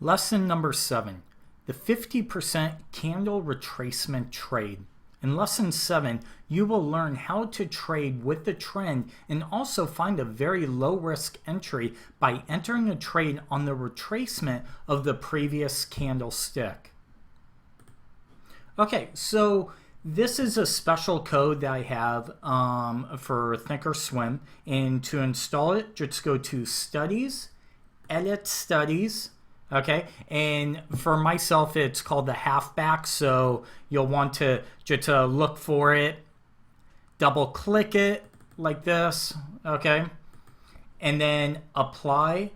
Lesson number 7, the 50% candle retracement trade. In lesson 7, you will learn how to trade with the trend and also find a very low risk entry by entering a trade on the retracement of the previous candlestick. Okay, so this is a special code that I have for Thinkorswim, and to install it, just go to Studies, Edit Studies. Okay, and for myself, it's called the halfback, so you'll want to just look for it, double click it like this, okay, and then apply,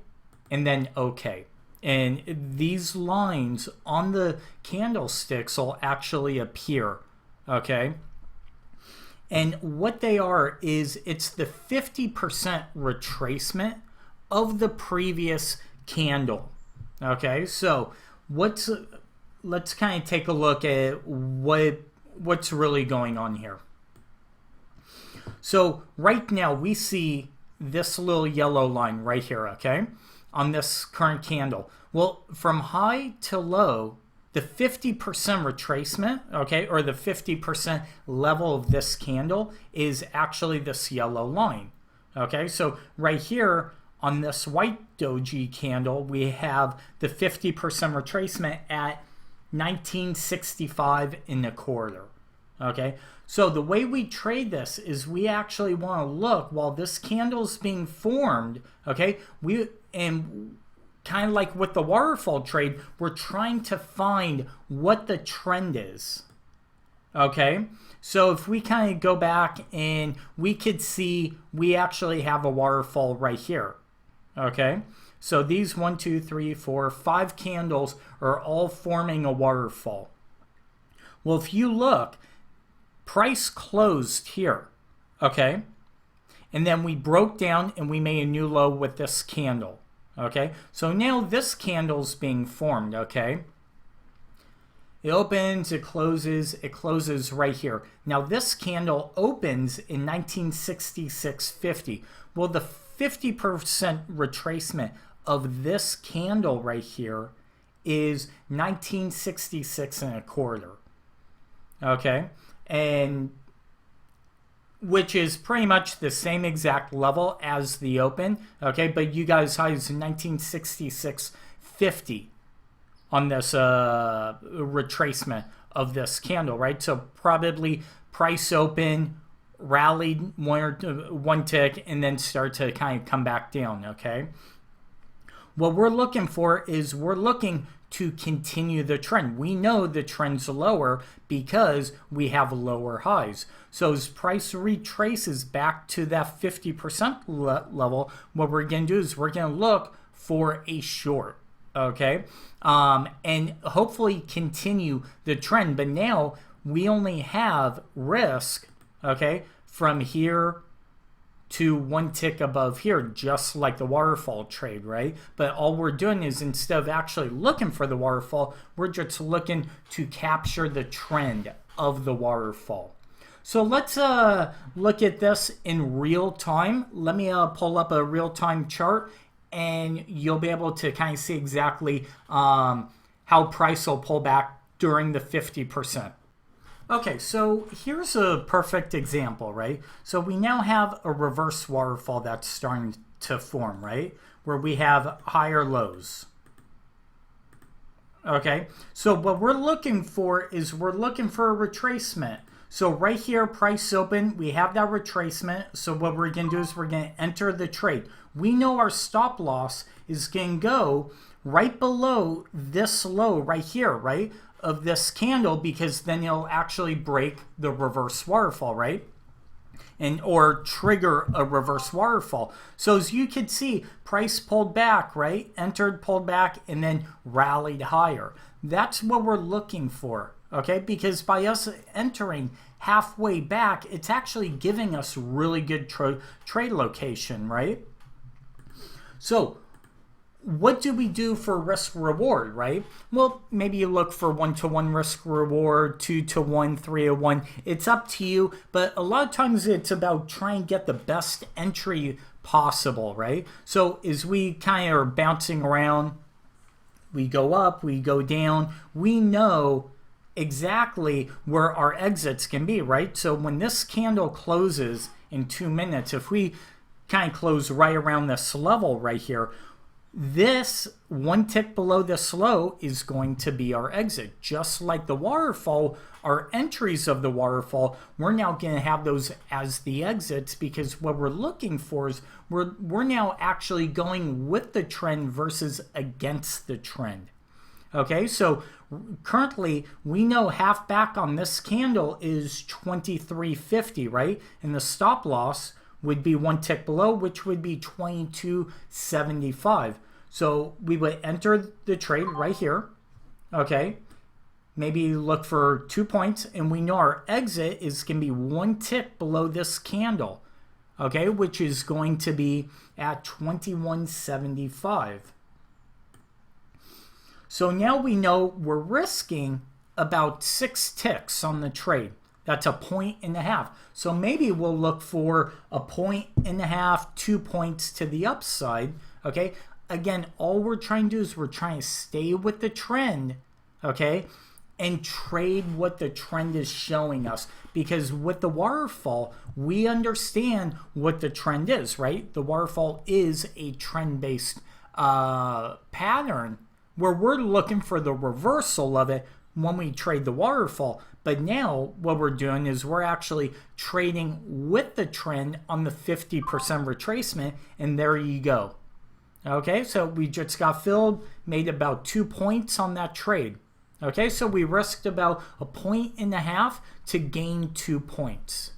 and then okay. And these lines on the candlesticks will actually appear, okay? And what they are is it's the 50% retracement of the previous candle. Okay, so let's kind of take a look at what's really going on here. So right now we see this little yellow line right here, okay, on this current candle. Well, from high to low, the 50% retracement, okay, or the 50% level of this candle is actually this yellow line. Okay, so right here on this white doji candle, we have the 50% retracement at 1965 and a quarter. Okay, so the way we trade this is we actually want to look while this candle is being formed. Okay, and kind of like with the waterfall trade, we're trying to find what the trend is. Okay, so if we kind of go back and we could see we actually have a waterfall right here. Okay, so these 1, 2, 3, 4, 5 candles are all forming a waterfall. Well, if you look, price closed here, okay, and then we broke down and we made a new low with this candle. Okay, so now this candle's being formed. Okay, it opens, it closes right here. Now this candle opens in 1966.50. Well, the 50% retracement of this candle right here is 1966 and a quarter. Okay, and which is pretty much the same exact level as the open. Okay, but you guys saw it's 1966.50 on this retracement of this candle, right? So probably price open, rallied one tick, and then start to kind of come back down. Okay, what we're looking for is we're looking to continue the trend. We know the trend's lower because we have lower highs. So as price retraces back to that 50% level, what we're going to do is we're going to look for a short. Okay, and hopefully continue the trend. But now we only have risk, okay, from here to one tick above here, just like the waterfall trade, right? But all we're doing is instead of actually looking for the waterfall, we're just looking to capture the trend of the waterfall. So let's look at this in real time. Let me pull up a real-time chart, and you'll be able to kind of see exactly how price will pull back during the 50%. Okay, so here's a perfect example, right? So we now have a reverse waterfall that's starting to form, right? Where we have higher lows. Okay, so what we're looking for is we're looking for a retracement. So right here, price open, we have that retracement. So what we're going to do is we're going to enter the trade. We know our stop loss is going to go right below this low right here, right, of this candle, because then it'll actually break the reverse waterfall, right? And or trigger a reverse waterfall. So as you can see, price pulled back, right? Entered, pulled back, and then rallied higher. That's what we're looking for, okay? Because by us entering halfway back, it's actually giving us really good trade location, right? So what do we do for risk reward, right? Well, maybe you look for 1-to-1 risk reward, 2-to-1, 3-to-1. It's up to you, but a lot of times it's about trying to get the best entry possible, right? So as we kind of are bouncing around, we go up, we go down. We know exactly where our exits can be, right? So when this candle closes in 2 minutes, if we kind of close right around this level right here, this one tick below this low is going to be our exit. Just like the waterfall, our entries of the waterfall, we're now going to have those as the exits, because what we're looking for is we're now actually going with the trend versus against the trend. Okay, so currently we know half back on this candle is 23.50, right? And the stop loss would be one tick below, which would be 22.75. So we would enter the trade right here. Okay, maybe look for 2 points, and we know our exit is going to be one tick below this candle. Okay, which is going to be at 21.75. So now we know we're risking about 6 ticks on the trade. That's a 1.5. So maybe we'll look for a 1.5, 2 points to the upside. Okay, again, all we're trying to do is we're trying to stay with the trend, okay, and trade what the trend is showing us. Because with the waterfall, we understand what the trend is, right? The waterfall is a trend-based pattern where we're looking for the reversal of it when we trade the waterfall. But now what we're doing is we're actually trading with the trend on the 50% retracement, and there you go. Okay, so we just got filled, made about 2 points on that trade. Okay, so we risked about a 1.5 to gain 2 points.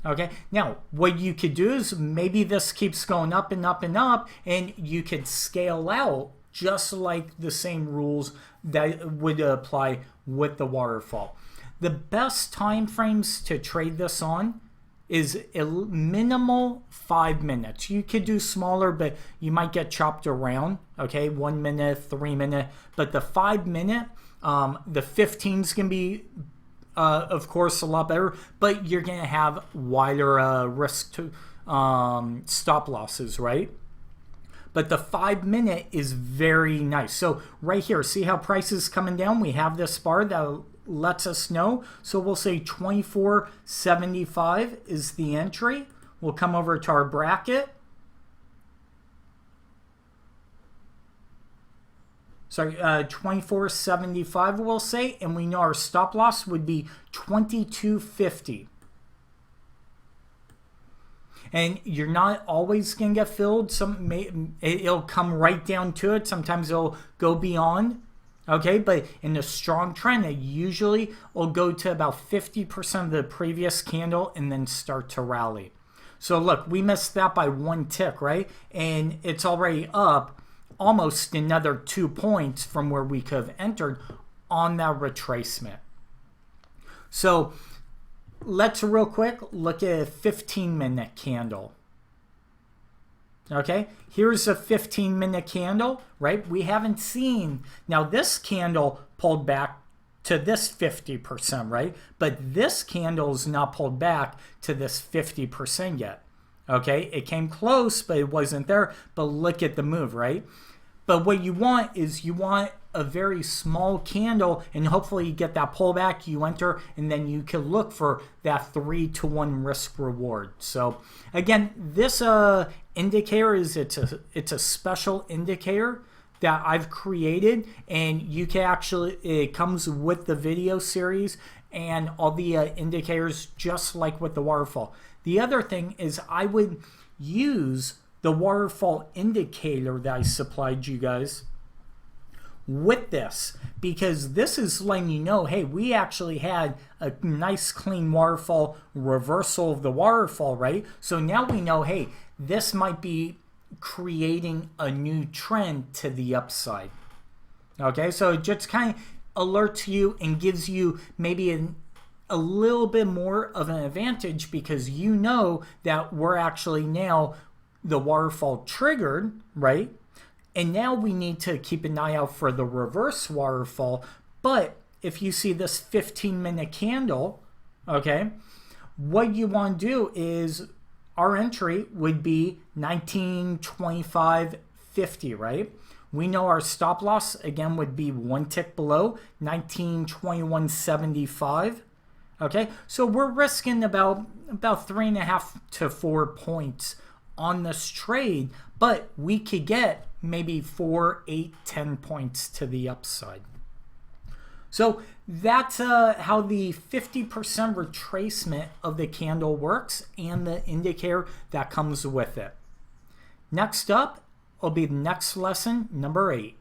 Okay, now what you could do is maybe this keeps going up and up and up, and you could scale out just like the same rules that would apply with the waterfall. The best time frames to trade this on is a minimal 5 minutes. You could do smaller, but you might get chopped around. Okay, 1 minute, 3 minute, but the 5 minute, the 15's can be, of course, a lot better, but you're gonna have wider risk to stop losses, right? But the 5 minute is very nice. So right here, see how price is coming down? We have this bar that lets us know. So we'll say 24.75 is the entry. We'll come over to our bracket. Sorry, 24.75 we'll say, and we know our stop loss would be 22.50. And you're not always going to get filled. It'll come right down to it. Sometimes it'll go beyond. Okay, but in a strong trend, it usually will go to about 50% of the previous candle and then start to rally. So look, we missed that by 1 tick, right? And it's already up almost another 2 points from where we could have entered on that retracement. So let's real quick look at a 15-minute candle. Okay, here's a 15-minute candle, right? We haven't seen, now this candle pulled back to this 50%, right? But this candle is not pulled back to this 50% yet. Okay, it came close, but it wasn't there. But look at the move, right? But what you want is you want a very small candle, and hopefully you get that pullback, you enter, and then you can look for that 3-to-1 risk reward. So again, this indicator is it's a special indicator that I've created, and you can actually, it comes with the video series and all the indicators, just like with the waterfall. The other thing is I would use the waterfall indicator that I supplied you guys with this, because this is letting you know, hey, we actually had a nice clean waterfall reversal of the waterfall, right? So now we know, hey, this might be creating a new trend to the upside. Okay, so it just kind of alerts you and gives you maybe a little bit more of an advantage, because you know that we're actually now the waterfall triggered, right? And now we need to keep an eye out for the reverse waterfall. But if you see this 15-minute candle, okay, what you want to do is our entry would be 1925.50, right? We know our stop loss, again, would be one tick below, 1921.75. Okay, so we're risking about 3.5 to 4 points on this trade, but we could get maybe 4, 8, 10 points to the upside. So that's how the 50% retracement of the candle works and the indicator that comes with it. Next up will be the next lesson, number 8.